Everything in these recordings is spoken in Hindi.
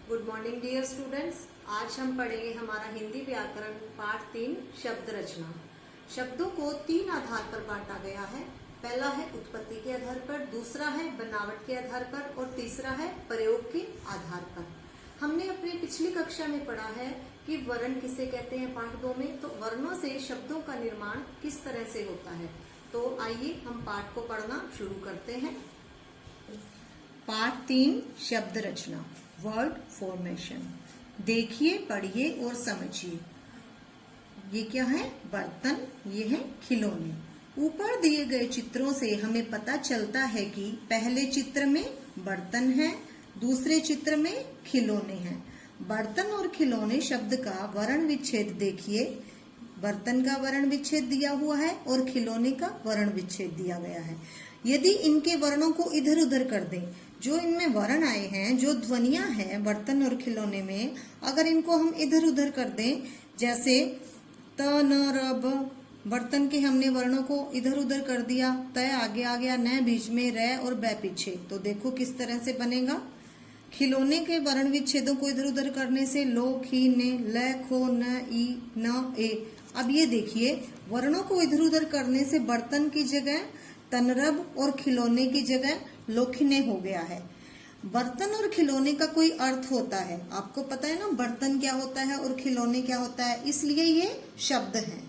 Good morning dear students. आज हम पढ़ेंगे हमारा हिंदी व्याकरण पाठ 3 शब्द रचना। शब्दों को 3 आधार पर बांटा गया है। पहला है उत्पत्ति के आधार पर, दूसरा है बनावट के आधार पर और तीसरा है प्रयोग के आधार पर। हमने अपनी पिछली कक्षा में पढ़ा है कि वर्ण किसे कहते हैं पाठ 2 में। तो वर्णों से शब्दों का निर्माण किस तरह से होता है। तो आइए हम पाठ को पढ़ना शुरू करते हैं। पाठ 3 शब्द रचना, वर्ड फॉर्मेशन। देखिए, पढ़िए और समझिए। ये क्या है? बर्तन। ये है खिलौने। ऊपर दिए गए चित्रों से हमें पता चलता है कि पहले चित्र में बर्तन है, दूसरे चित्र में खिलौने हैं। बर्तन और खिलौने शब्द का वर्ण विच्छेद देखिए। बर्तन का वर्ण विच्छेद दिया हुआ है और खिलौने का वर्ण विच्छेद दिया गया है। यदि इनके वर्णों को इधर उधर कर दें, जो इनमें वर्ण आए हैं, जो ध्वनियां हैं बर्तन और खिलौने में, अगर इनको हम इधर उधर कर दें, जैसे त न र ब, बर्तन के हमने वर्णों को इधर उधर कर दिया, त आगे आ गया, न बीच में, र और ब पीछे, तो देखो किस तरह से बनेगा। खिलौने के वर्ण विच्छेदों को इधर उधर करने से लो, खी, ने, ल, खो, न, ई, न, ए। अब ये देखिए, वर्णों को इधर उधर करने से बर्तन की जगह तनरब और खिलौने की जगह लोखिने हो गया है। बर्तन और खिलौने का कोई अर्थ होता है, आपको पता है ना, बर्तन क्या होता है और खिलौने क्या होता है, इसलिए ये शब्द हैं।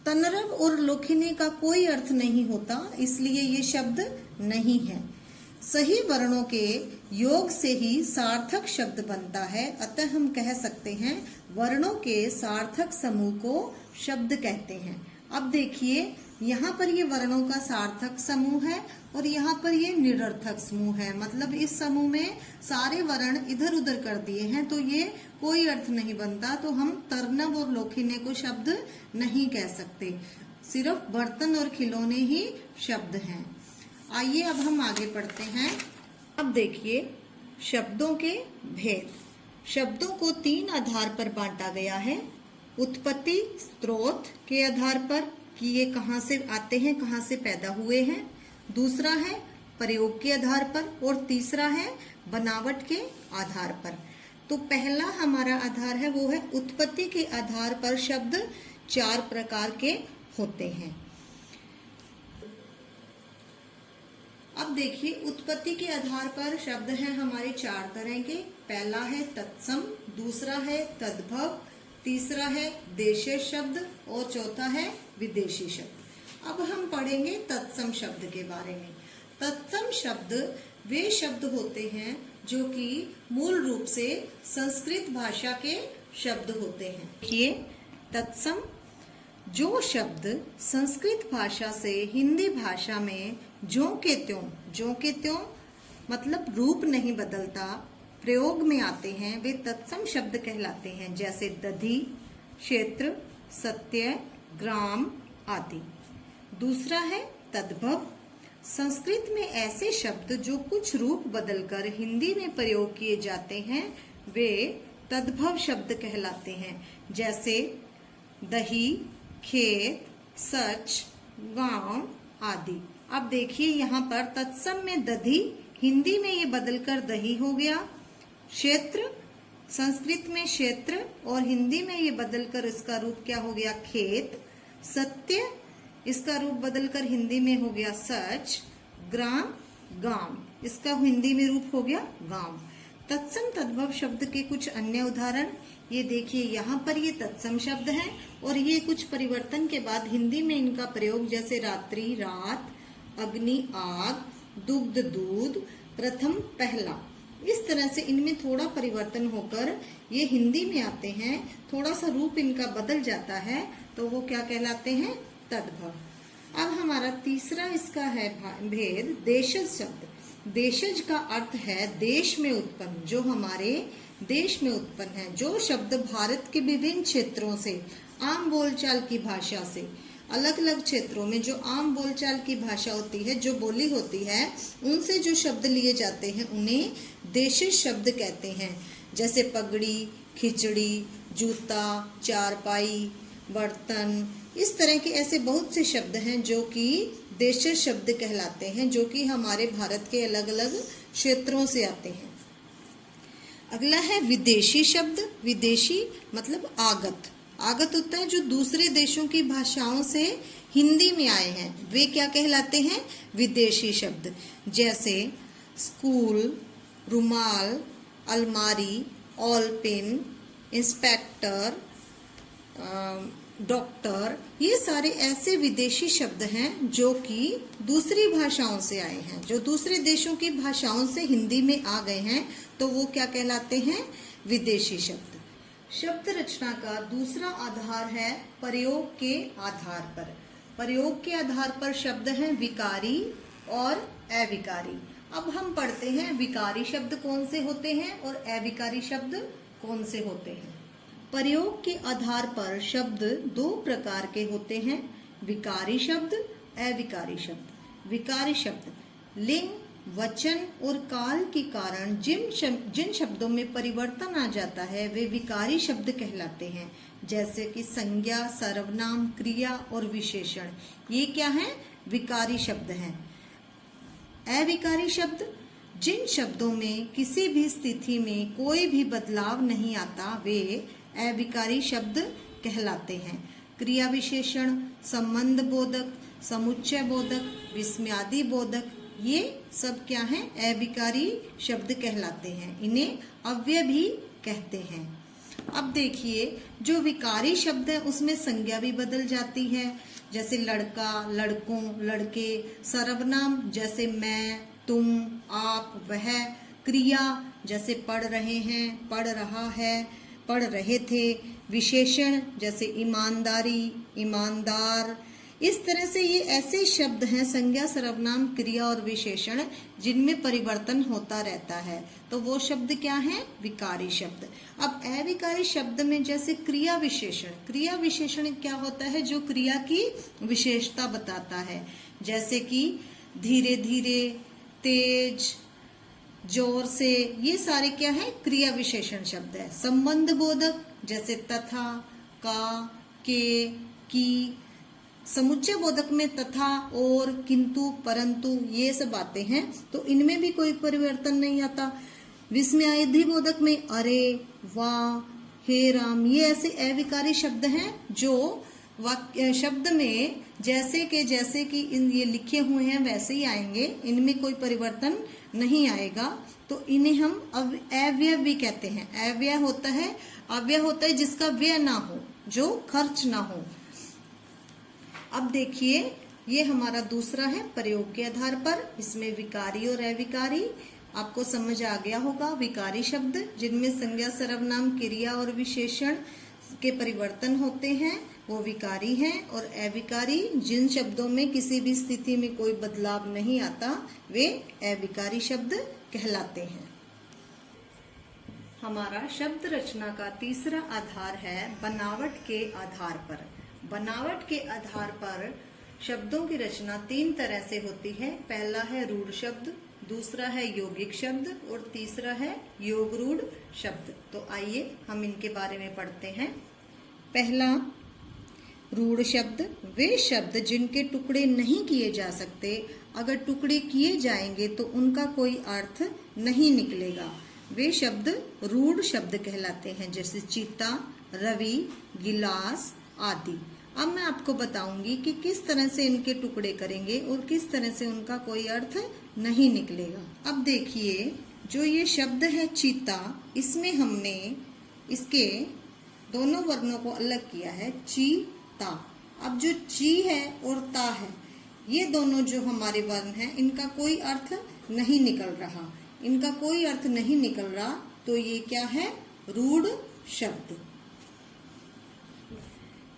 तनरब और लोखिने का कोई अर्थ नहीं होता, इसलिए ये शब्द नहीं है। सही वर्णों के योग से ही सार्थक शब्द बनता है, अतः हम कह सकते हैं वर्णों के सार्थक समूह को शब्द कहते हैं। अब देखिए, यहाँ पर ये वर्णों का सार्थक समूह है और यहाँ पर ये निरर्थक समूह है। मतलब इस समूह में सारे वर्ण इधर उधर कर दिए हैं, तो ये कोई अर्थ नहीं बनता। तो हम तर्नब और लोखिने को शब्द नहीं कह सकते, सिर्फ बर्तन और खिलौने ही शब्द हैं। आइए अब हम आगे पढ़ते हैं। अब देखिए, शब्दों के भेद। शब्दों को 3 आधार पर बांटा गया है। उत्पत्ति, स्रोत के आधार पर कि ये कहाँ से आते हैं, कहाँ से पैदा हुए हैं। दूसरा है प्रयोग के आधार पर और तीसरा है बनावट के आधार पर। तो पहला हमारा आधार है वो है उत्पत्ति के आधार पर शब्द 4 प्रकार के होते हैं। अब देखिए, उत्पत्ति के आधार पर शब्द हैं हमारे 4 तरह के। पहला है तत्सम, दूसरा है तद्भव, तीसरा है देशज शब्द और चौथा है विदेशी शब्द। अब हम पढ़ेंगे तत्सम शब्द के बारे में। तत्सम शब्द वे शब्द होते हैं जो कि मूल रूप से संस्कृत भाषा के शब्द होते हैं। देखिए, तत्सम जो शब्द संस्कृत भाषा से हिंदी भाषा में ज्यों के त्यों मतलब रूप नहीं बदलता, प्रयोग में आते हैं, वे तत्सम शब्द कहलाते हैं। जैसे दधि, क्षेत्र, सत्य, ग्राम आदि। दूसरा है तद्भव। संस्कृत में ऐसे शब्द जो कुछ रूप बदलकर हिंदी में प्रयोग किए जाते हैं, वे तद्भव शब्द कहलाते हैं। जैसे दही, खेत, सच, गांव आदि। अब देखिए, यहाँ पर तत्सम में दधि, हिंदी में ये बदलकर दही हो गया। क्षेत्र, संस्कृत में क्षेत्र और हिंदी में ये बदलकर इसका रूप क्या हो गया, खेत। सत्य, इसका रूप बदलकर हिंदी में हो गया सच। ग्राम, गांव, इसका हिंदी में रूप हो गया गांव। तत्सम तद्भव शब्द के कुछ अन्य उदाहरण ये देखिए। यहाँ पर ये तत्सम शब्द हैं और ये कुछ परिवर्तन के बाद हिंदी में इनका प्रयोग, जैसे रात्रि, रात, अग्नि, आग, दुग्ध, दूध, प्रथम, पहला। इस तरह से इनमें थोड़ा परिवर्तन होकर ये हिंदी में आते हैं। थोड़ा सा रूप इनका बदल जाता है, तो वो क्या कहलाते हैं, तद्भव। अब हमारा तीसरा इसका है भेद, देशज शब्द। देशज का अर्थ है देश में उत्पन्न, जो हमारे देश में उत्पन्न है। जो शब्द भारत के विभिन्न क्षेत्रों से, आम बोलचाल की भाषा से, अलग अलग क्षेत्रों में जो आम बोलचाल की भाषा होती है, जो बोली होती है, उनसे जो शब्द लिए जाते हैं उन्हें देशज शब्द कहते हैं। जैसे पगड़ी, खिचड़ी, जूता, चारपाई, बर्तन, इस तरह के ऐसे बहुत से शब्द हैं जो कि देशज शब्द कहलाते हैं, जो कि हमारे भारत के अलग अलग क्षेत्रों से आते हैं। अगला है विदेशी शब्द। विदेशी मतलब आगत। आगत होता है जो दूसरे देशों की भाषाओं से हिंदी में आए हैं, वे क्या कहलाते हैं? विदेशी शब्द। जैसे स्कूल, रुमाल, अलमारी, ऑल पेन, इंस्पेक्टर, डॉक्टर, ये सारे ऐसे विदेशी शब्द हैं जो कि दूसरी भाषाओं से आए हैं, जो दूसरे देशों की भाषाओं से हिंदी में आ गए हैं, तो वो क्या कहलाते हैं? विदेशी शब्द। शब्द रचना का दूसरा आधार है प्रयोग के आधार पर। प्रयोग के आधार पर शब्द हैं विकारी और अविकारी। अब हम पढ़ते हैं विकारी शब्द कौन से होते हैं और अविकारी शब्द कौन से होते हैं। प्रयोग के आधार पर शब्द दो प्रकार के होते हैं, विकारी शब्द, अविकारी शब्द। विकारी शब्द लिंग, वचन और काल के कारण जिन शब्दों में परिवर्तन आ जाता है वे विकारी शब्द कहलाते हैं। जैसे कि संज्ञा, सर्वनाम, क्रिया और विशेषण, ये क्या है? विकारी शब्द हैं। अविकारी शब्द जिन शब्दों में किसी भी स्थिति में कोई भी बदलाव नहीं आता वे अविकारी शब्द कहलाते हैं। क्रिया विशेषण, संबंध बोधक, समुच्चय बोधक, विस्मयादि बोधक, ये सब क्या हैं? अविकारी शब्द कहलाते हैं। इन्हें अव्यय भी कहते हैं। अब देखिए, जो विकारी शब्द है उसमें संज्ञा भी बदल जाती है। जैसे लड़का, लड़कों, लड़के। सर्वनाम जैसे मैं, तुम, आप, वह। क्रिया जैसे पढ़ रहे हैं, पढ़ रहा है, पढ़ रहे थे। विशेषण जैसे ईमानदारी, ईमानदार। इस तरह से ये ऐसे शब्द हैं, संज्ञा, सर्वनाम, क्रिया और विशेषण, जिनमें परिवर्तन होता रहता है, तो वो शब्द क्या हैं? विकारी शब्द। अब अविकारी शब्द में जैसे क्रिया विशेषण। क्रिया विशेषण क्या होता है? जो क्रिया की विशेषता बताता है। जैसे कि धीरे धीरे, तेज, जोर से, ये सारे क्या है? क्रिया विशेषण शब्द है। संबंध बोधक जैसे तथा, का, के, की। समुच्चय बोधक में तथा, और, किंतु, परंतु, ये सब आते हैं, तो इनमें भी कोई परिवर्तन नहीं आता। विस्मयादि बोधक में अरे, वाह, हे राम, ये ऐसे अविकारी शब्द हैं जो वाक्य शब्द में जैसे कि ये लिखे हुए हैं वैसे ही आएंगे, इनमें कोई परिवर्तन नहीं आएगा, तो इन्हें हम अव्यय भी कहते हैं। अव्यय होता है जिसका व्यय ना हो, जो खर्च ना हो। अब देखिए, ये हमारा दूसरा है प्रयोग के आधार पर। इसमें विकारी और अविकारी आपको समझ आ गया होगा। विकारी शब्द जिनमें संज्ञा, सर्वनाम, क्रिया और विशेषण के परिवर्तन होते हैं वो विकारी हैं, और अविकारी जिन शब्दों में किसी भी स्थिति में कोई बदलाव नहीं आता वे अविकारी शब्द कहलाते हैं। हमारा शब्द रचना का तीसरा आधार है बनावट के आधार पर। बनावट के आधार पर शब्दों की रचना तीन तरह से होती है। पहला है रूढ़ शब्द, दूसरा है यौगिक शब्द और तीसरा है योग रूढ़ शब्द। तो आइए हम इनके बारे में पढ़ते हैं। पहला रूढ़ शब्द, वे शब्द जिनके टुकड़े नहीं किए जा सकते, अगर टुकड़े किए जाएंगे तो उनका कोई अर्थ नहीं निकलेगा, वे शब्द रूढ़ शब्द कहलाते हैं। जैसे चीता, रवि, गिलास आदि। अब मैं आपको बताऊंगी कि किस तरह से इनके टुकड़े करेंगे और किस तरह से उनका कोई अर्थ नहीं निकलेगा। अब देखिए, जो ये शब्द है चीता, इसमें हमने इसके दोनों वर्णों को अलग किया है, ची, ता। अब जो ची है और ता है, ये दोनों जो हमारे वर्ण हैं, इनका कोई अर्थ नहीं निकल रहा। इनका कोई अर्थ नहीं निकल रहा, तो ये क्या है? रूढ़ शब्द।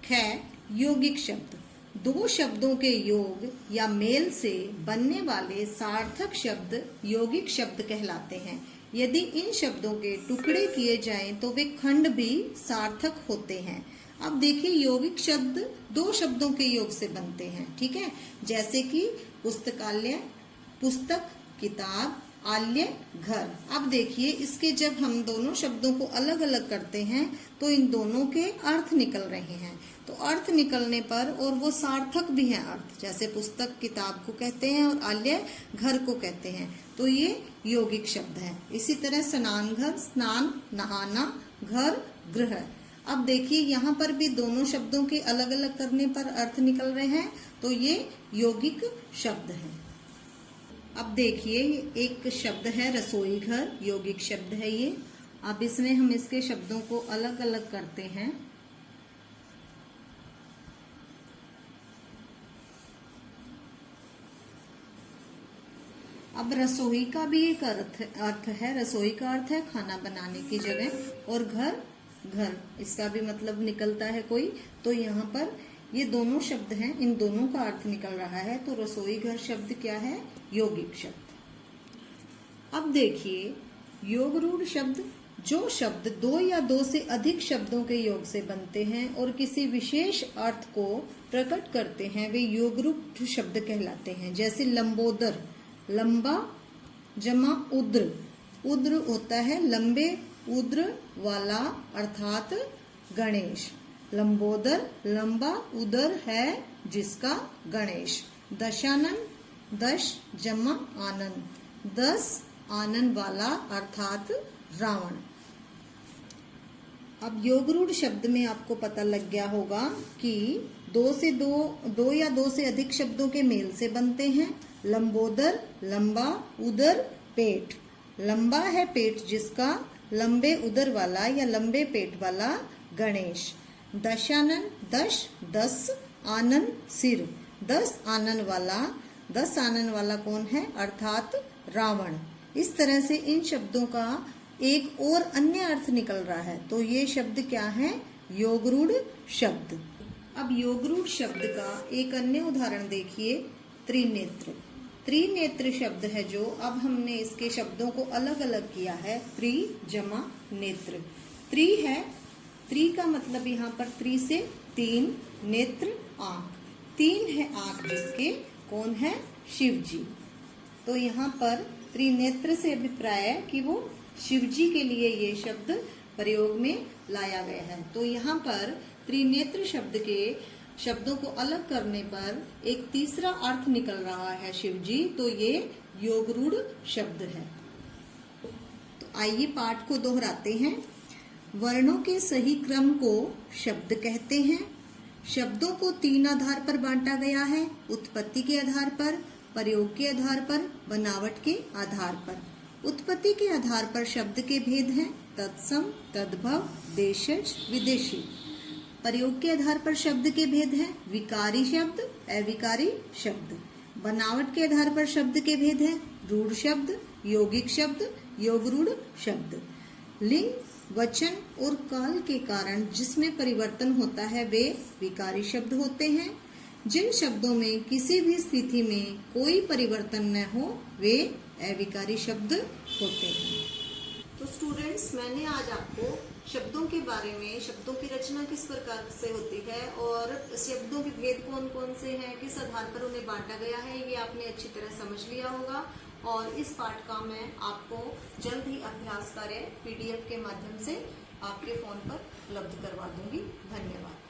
ख, यौगिक शब्द, दो शब्दों के योग या मेल से बनने वाले सार्थक शब्द यौगिक शब्द कहलाते हैं। यदि इन शब्दों के टुकड़े किए जाएं तो वे खंड भी सार्थक होते हैं। अब देखिए, यौगिक शब्द दो शब्दों के योग से बनते हैं, ठीक है। जैसे कि पुस्तकालय, पुस्तक, किताब, आल्य घर। अब देखिए इसके जब हम दोनों शब्दों को अलग अलग करते हैं तो इन दोनों के अर्थ निकल रहे हैं। तो अर्थ निकलने पर, और वो सार्थक भी हैं अर्थ, जैसे पुस्तक किताब को कहते हैं और आल्य घर को कहते हैं, तो ये यौगिक शब्द है। इसी तरह स्नान घर, स्नान नहाना, घर गृह। अब देखिए यहाँ पर भी दोनों शब्दों के अलग अलग करने पर अर्थ निकल रहे हैं, तो ये यौगिक शब्द है। अब देखिए एक शब्द है रसोई घर, यौगिक शब्द है ये। अब इसमें हम इसके शब्दों को अलग अलग करते हैं। अब रसोई का भी एक अर्थ है। रसोई का अर्थ है खाना बनाने की जगह, और घर घर इसका भी मतलब निकलता है कोई। तो यहाँ पर ये दोनों शब्द हैं, इन दोनों का अर्थ निकल रहा है। तो रसोई घर शब्द क्या है? यौगिक शब्द। अब देखिए योगरूढ़ शब्द, जो शब्द दो या दो से अधिक शब्दों के योग से बनते हैं और किसी विशेष अर्थ को प्रकट करते हैं, वे योगरूढ़ शब्द कहलाते हैं। जैसे लंबोदर, लंबा जमा उद्र, उद्र होता है लंबे उद्र वाला अर्थात गणेश। लंबोदर लंबा उदर है जिसका गणेश। दशानन, दश जमा आनंद, 10 आनंद वाला अर्थात रावण। अब योगरूढ़ शब्द में आपको पता लग गया होगा कि दो या दो से अधिक शब्दों के मेल से बनते हैं। लंबोदर लंबा उदर पेट, लंबा है पेट जिसका, लंबे उदर वाला या लंबे पेट वाला गणेश। दशानन, 10 आनंद सिर, 10 आनंद वाला कौन है? अर्थात रावण। इस तरह से इन शब्दों का एक और अन्य अर्थ निकल रहा है। तो ये शब्द क्या है? योगरूढ़ शब्द। अब योगरूढ़ शब्द का एक अन्य उदाहरण देखिए, त्रिनेत्र। त्रिनेत्र शब्द है जो, अब हमने इसके शब्दों को अलग अलग किया है। त्रि जमा नेत्र। त्रि है, त्रि का मतलब यहाँ पर त्रि से 3, नेत्र आंख, 3 है आंख जिसके, कौन है? शिव जी। तो यहाँ पर त्रिनेत्र से अभिप्राय है कि वो शिव जी के लिए ये शब्द प्रयोग में लाया गया है। तो यहाँ पर त्रिनेत्र शब्द के शब्दों को अलग करने पर एक तीसरा अर्थ निकल रहा है शिव जी, तो ये योगरूढ़ शब्द है। तो आइए पाठ को दोहराते हैं। वर्णों के सही क्रम को शब्द कहते हैं। शब्दों को 3 आधार पर बांटा गया है: उत्पत्ति के आधार पर, प्रयोग के आधार पर, बनावट के आधार पर। उत्पत्ति के आधार पर शब्द के भेद हैं: तत्सम, तद्भव, देशज, विदेशी। प्रयोग के आधार पर शब्द के भेद हैं: विकारी शब्द, अविकारी शब्द। बनावट के आधार पर शब्द के भेद हैं: रूढ़ शब्द, यौगिक शब्द, योगरूढ़ शब्द। लिंग, वचन और काल के कारण जिसमें परिवर्तन होता है वे विकारी शब्द होते हैं। जिन शब्दों में किसी भी स्थिति में कोई परिवर्तन न हो वे अविकारी शब्द होते हैं। तो स्टूडेंट्स, मैंने आज आपको शब्दों के बारे में, शब्दों की रचना किस प्रकार से होती है और शब्दों के भेद कौन कौन से हैं, किस आधार पर उन्हें बांटा गया है, ये आपने अच्छी तरह समझ लिया होगा। और इस पाठ का मैं आपको जल्द ही अभ्यास कार्य PDF के माध्यम से आपके फोन पर उपलब्ध करवा दूंगी। धन्यवाद।